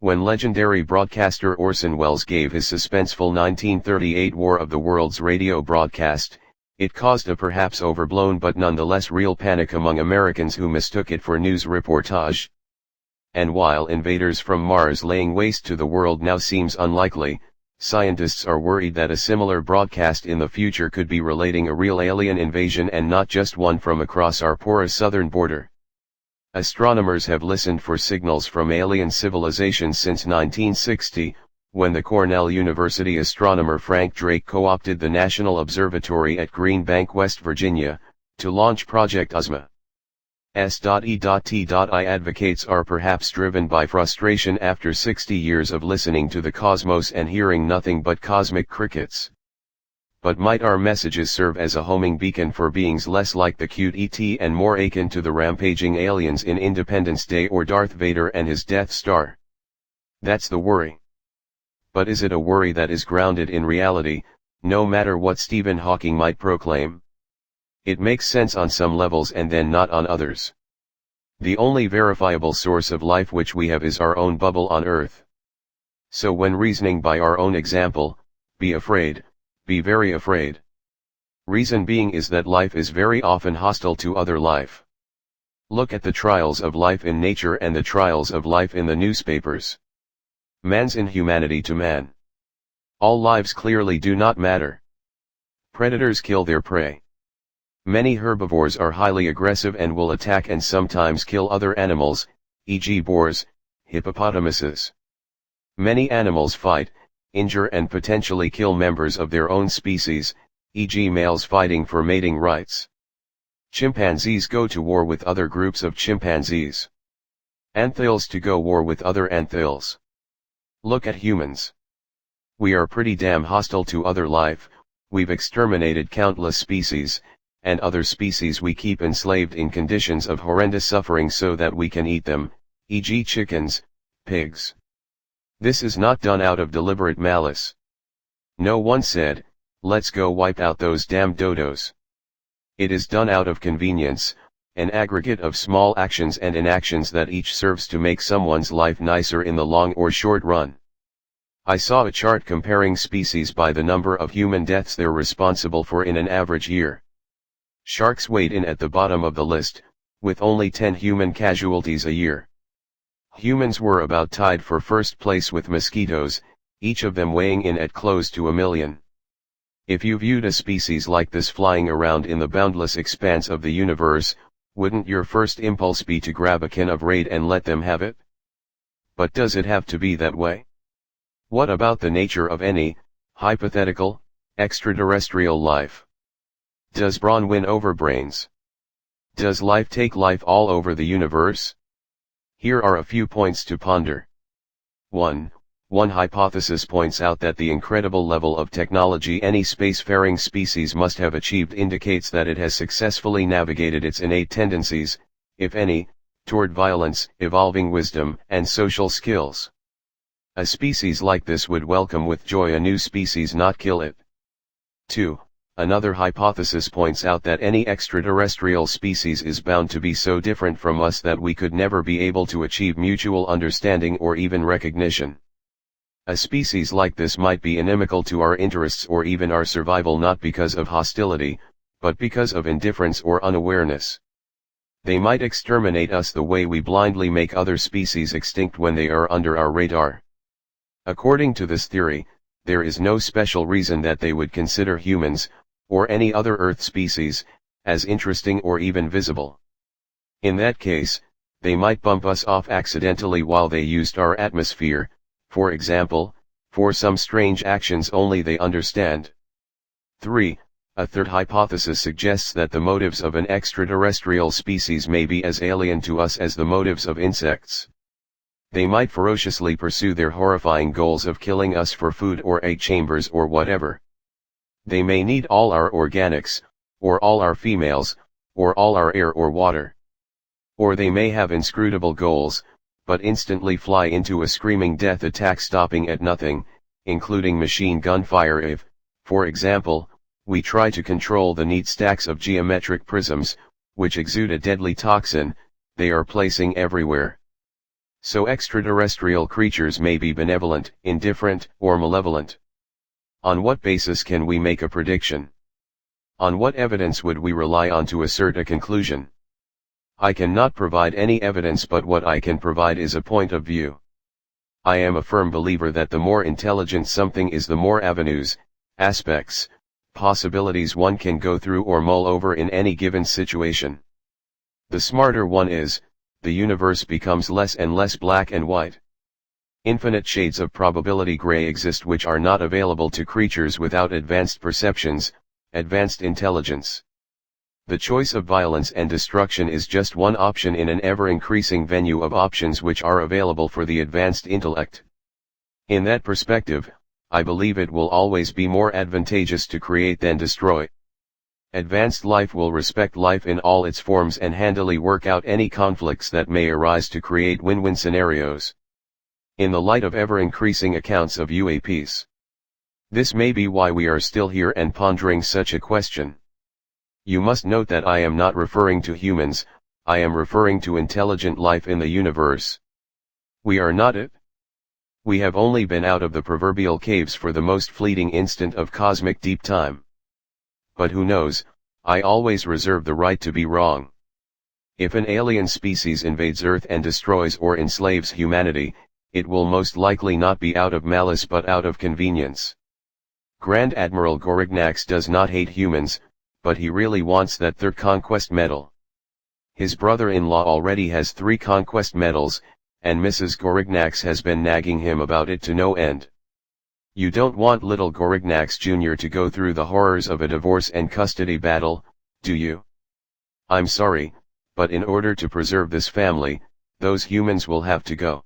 When legendary broadcaster Orson Welles gave his suspenseful 1938 War of the Worlds radio broadcast, it caused a perhaps overblown but nonetheless real panic among Americans who mistook it for news reportage. And while invaders from Mars laying waste to the world now seems unlikely, scientists are worried that a similar broadcast in the future could be relating a real alien invasion and not just one from across our porous southern border. Astronomers have listened for signals from alien civilizations since 1960, when the Cornell University astronomer Frank Drake co-opted the National Observatory at Green Bank, West Virginia, to launch Project Ozma. S.E.T.I Advocates are perhaps driven by frustration after 60 years of listening to the cosmos and hearing nothing but cosmic crickets. But might our messages serve as a homing beacon for beings less like the cute E.T. and more akin to the rampaging aliens in Independence Day or Darth Vader and his Death Star? That's the worry. But is it a worry that is grounded in reality, no matter what Stephen Hawking might proclaim? It makes sense on some levels and then not on others. The only verifiable source of life which we have is our own bubble on Earth. So when reasoning by our own example, be afraid. Be very afraid. Reason being is that life is very often hostile to other life. Look at the trials of life in nature and the trials of life in the newspapers. Man's inhumanity to man. All lives clearly do not matter. Predators kill their prey. Many herbivores are highly aggressive and will attack and sometimes kill other animals, e.g. boars, hippopotamuses. Many animals fight, injure and potentially kill members of their own species, e.g. males fighting for mating rights. Chimpanzees go to war with other groups of chimpanzees. Antheils to go war with other antheils. Look at humans. We are pretty damn hostile to other life, we've exterminated countless species, and other species we keep enslaved in conditions of horrendous suffering so that we can eat them, e.g. chickens, pigs. This is not done out of deliberate malice. No one said, let's go wipe out those damn dodos. It is done out of convenience, an aggregate of small actions and inactions that each serves to make someone's life nicer in the long or short run. I saw a chart comparing species by the number of human deaths they're responsible for in an average year. Sharks weighed in at the bottom of the list, with only 10 human casualties a year. Humans were about tied for first place with mosquitoes, each of them weighing in at close to 1 million. If you viewed a species like this flying around in the boundless expanse of the universe, wouldn't your first impulse be to grab a can of raid and let them have it? But does it have to be that way? What about the nature of any, hypothetical, extraterrestrial life? Does brawn win over brains? Does life take life all over the universe? Here are a few points to ponder. 1. One hypothesis points out that the incredible level of technology any spacefaring species must have achieved indicates that it has successfully navigated its innate tendencies, if any, toward violence, evolving wisdom, and social skills. A species like this would welcome with joy a new species, not kill it. 2. Another hypothesis points out that any extraterrestrial species is bound to be so different from us that we could never be able to achieve mutual understanding or even recognition. A species like this might be inimical to our interests or even our survival, not because of hostility, but because of indifference or unawareness. They might exterminate us the way we blindly make other species extinct when they are under our radar. According to this theory, there is no special reason that they would consider humans, or any other Earth species, as interesting or even visible. In that case, they might bump us off accidentally while they used our atmosphere, for example, for some strange actions only they understand. 3. A third hypothesis suggests that the motives of an extraterrestrial species may be as alien to us as the motives of insects. They might ferociously pursue their horrifying goals of killing us for food or egg chambers or whatever. They may need all our organics, or all our females, or all our air or water. Or they may have inscrutable goals, but instantly fly into a screaming death attack stopping at nothing, including machine gun fire if, for example, we try to control the neat stacks of geometric prisms, which exude a deadly toxin, they are placing everywhere. So extraterrestrial creatures may be benevolent, indifferent, or malevolent. On what basis can we make a prediction? On what evidence would we rely on to assert a conclusion? I cannot provide any evidence, but what I can provide is a point of view. I am a firm believer that the more intelligent something is, the more avenues, aspects, possibilities one can go through or mull over in any given situation. The smarter one is, the universe becomes less and less black and white. Infinite shades of probability gray exist which are not available to creatures without advanced perceptions, advanced intelligence. The choice of violence and destruction is just one option in an ever-increasing venue of options which are available for the advanced intellect. In that perspective, I believe it will always be more advantageous to create than destroy. Advanced life will respect life in all its forms and handily work out any conflicts that may arise to create win-win scenarios. In the light of ever-increasing accounts of UAPs, this may be why we are still here and pondering such a question. You must note that I am not referring to humans, I am referring to intelligent life in the universe. We are not it. We have only been out of the proverbial caves for the most fleeting instant of cosmic deep time. But who knows, I always reserve the right to be wrong. If an alien species invades Earth and destroys or enslaves humanity, it will most likely not be out of malice but out of convenience. Grand Admiral Gorignax does not hate humans, but he really wants that third conquest medal. His brother-in-law already has 3 conquest medals, and Mrs. Gorignax has been nagging him about it to no end. You don't want little Gorignax Jr. to go through the horrors of a divorce and custody battle, do you? I'm sorry, but in order to preserve this family, those humans will have to go.